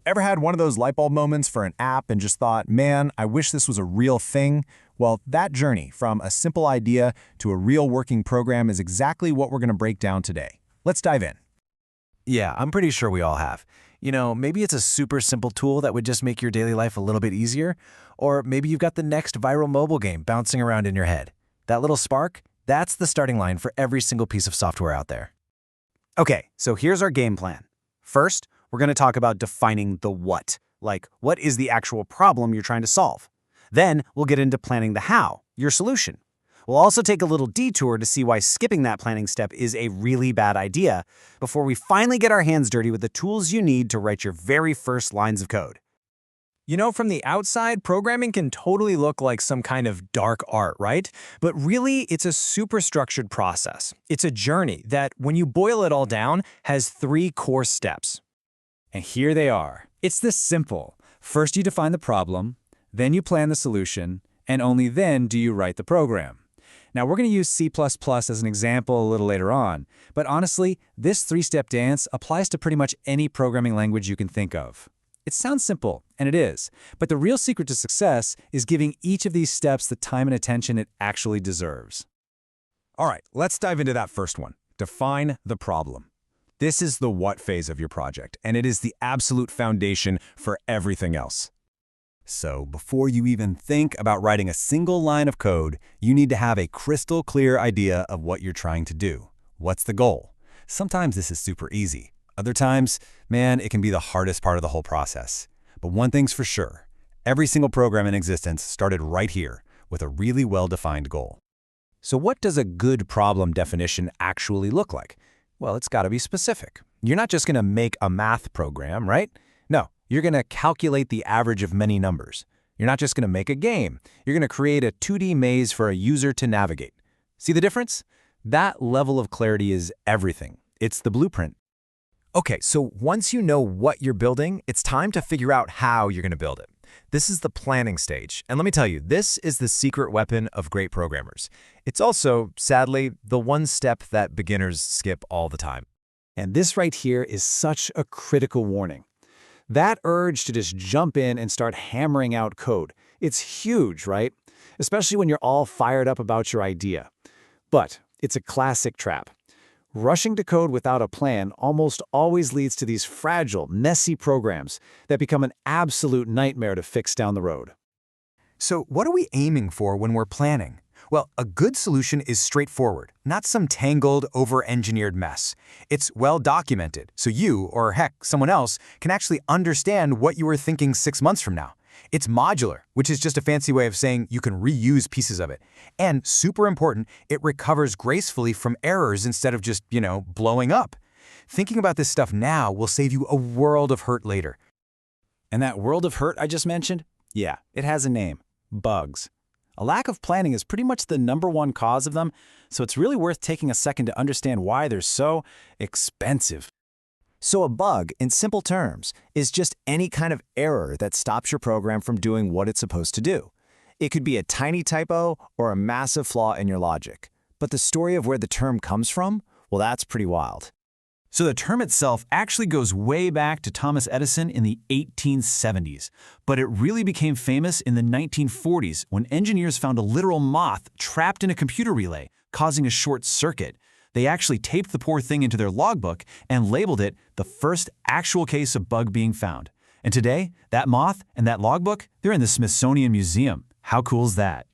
Ever had one of those light bulb moments for an app and just thought, man, I wish this was a real thing? Well, that journey from a simple idea to a real working program is exactly what we're going to break down today. Let's dive in. Yeah, I'm pretty sure we all have. Maybe it's a super simple tool that would just make your daily life a little bit easier, or maybe you've got the next viral mobile game bouncing around in your head. That little spark, that's the starting line for every single piece of software out there. Okay, so here's our game plan. First, we're going to talk about defining the what. Like, what is the actual problem you're trying to solve? Then we'll get into planning the how, your solution. We'll also take a little detour to see why skipping that planning step is a really bad idea before we finally get our hands dirty with the tools you need to write your very first lines of code. From the outside, programming can totally look like some kind of dark art, right? But really, it's a super structured process. It's a journey that, when you boil it all down, has 3 core steps. And here they are. It's this simple. First you define the problem, then you plan the solution, and only then do you write the program. Now we're going to use C++ as an example a little later on, but honestly, this 3-step dance applies to pretty much any programming language you can think of. It sounds simple, and it is, but the real secret to success is giving each of these steps the time and attention it actually deserves. All right, let's dive into that first one. Define the problem. This is the what phase of your project, and it is the absolute foundation for everything else. So before you even think about writing a single line of code, you need to have a crystal clear idea of what you're trying to do. What's the goal? Sometimes this is super easy. Other times, man, it can be the hardest part of the whole process. But one thing's for sure, every single program in existence started right here with a really well-defined goal. So what does a good problem definition actually look like? Well, it's got to be specific. You're not just going to make a math program, right? No, you're going to calculate the average of many numbers. You're not just going to make a game. You're going to create a 2D maze for a user to navigate. See the difference? That level of clarity is everything. It's the blueprint. Okay, so once you know what you're building, it's time to figure out how you're going to build it. This is the planning stage, and let me tell you, this is the secret weapon of great programmers. It's also, sadly, the one step that beginners skip all the time. And this right here is such a critical warning. That urge to just jump in and start hammering out code, it's huge, right? Especially when you're all fired up about your idea. But it's a classic trap. Rushing to code without a plan almost always leads to these fragile, messy programs that become an absolute nightmare to fix down the road. So what are we aiming for when we're planning? Well, a good solution is straightforward, not some tangled, over-engineered mess. It's well-documented, so you, or heck, someone else, can actually understand what you were thinking 6 months from now. It's modular, which is just a fancy way of saying you can reuse pieces of it. And super important, it recovers gracefully from errors instead of just, blowing up. Thinking about this stuff now will save you a world of hurt later. And that world of hurt I just mentioned? Yeah, it has a name. Bugs. A lack of planning is pretty much the #1 cause of them, so it's really worth taking a second to understand why they're so expensive. So a bug, in simple terms, is just any kind of error that stops your program from doing what it's supposed to do. It could be a tiny typo or a massive flaw in your logic. But the story of where the term comes from, well, that's pretty wild. So the term itself actually goes way back to Thomas Edison in the 1870s, but it really became famous in the 1940s when engineers found a literal moth trapped in a computer relay, causing a short circuit. They actually taped the poor thing into their logbook and labeled it the first actual case of bug being found. And today, that moth and that logbook, they're in the Smithsonian Museum. How cool is that?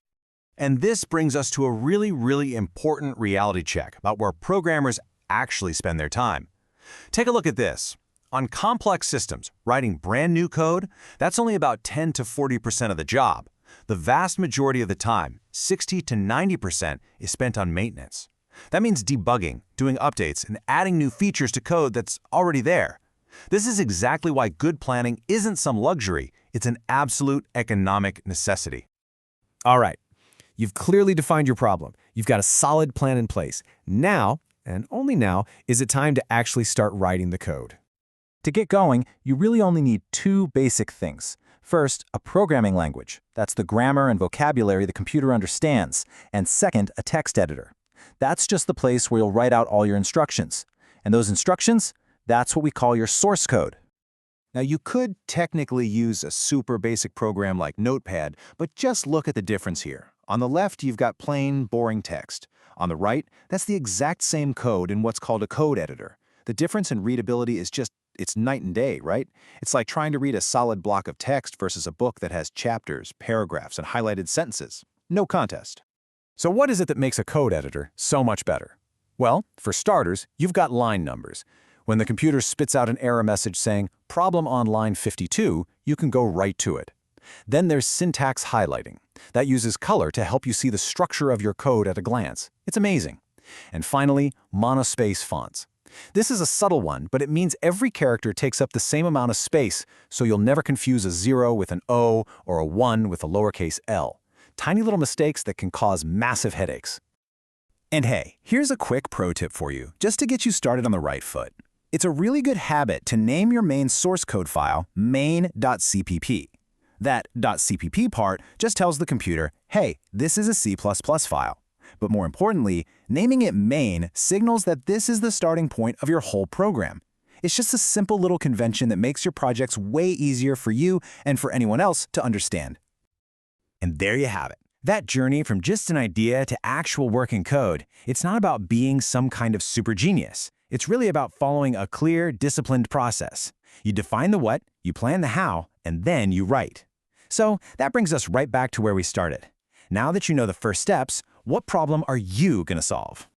And this brings us to a really important reality check about where programmers actually spend their time. Take a look at this. On complex systems, writing brand new code, that's only about 10 to 40% of the job. The vast majority of the time, 60 to 90%, is spent on maintenance. That means debugging, doing updates, and adding new features to code that's already there. This is exactly why good planning isn't some luxury, it's an absolute economic necessity. All right, you've clearly defined your problem. You've got a solid plan in place. Now, and only now, is it time to actually start writing the code. To get going, you really only need 2 basic things. First, a programming language. That's the grammar and vocabulary the computer understands. And second, a text editor. That's just the place where you'll write out all your instructions. And those instructions, that's what we call your source code. Now, you could technically use a super basic program like Notepad, but just look at the difference here. On the left, you've got plain, boring text. On the right, that's the exact same code in what's called a code editor. The difference in readability is it's night and day, right? It's like trying to read a solid block of text versus a book that has chapters, paragraphs, and highlighted sentences. No contest. So what is it that makes a code editor so much better? Well, for starters, you've got line numbers. When the computer spits out an error message saying, "Problem on line 52, you can go right to it. Then there's syntax highlighting. That uses color to help you see the structure of your code at a glance. It's amazing. And finally, monospace fonts. This is a subtle one, but it means every character takes up the same amount of space, so you'll never confuse a 0 with an O or a 1 with a lowercase l. Tiny little mistakes that can cause massive headaches. And hey, here's a quick pro tip for you, just to get you started on the right foot. It's a really good habit to name your main source code file main.cpp. That .cpp part just tells the computer, hey, this is a C++ file. But more importantly, naming it main signals that this is the starting point of your whole program. It's just a simple little convention that makes your projects way easier for you and for anyone else to understand. And there you have it. That journey from just an idea to actual working code, it's not about being some kind of super genius. It's really about following a clear, disciplined process. You define the what, you plan the how, and then you write. So that brings us right back to where we started. Now that you know the first steps, what problem are you going to solve?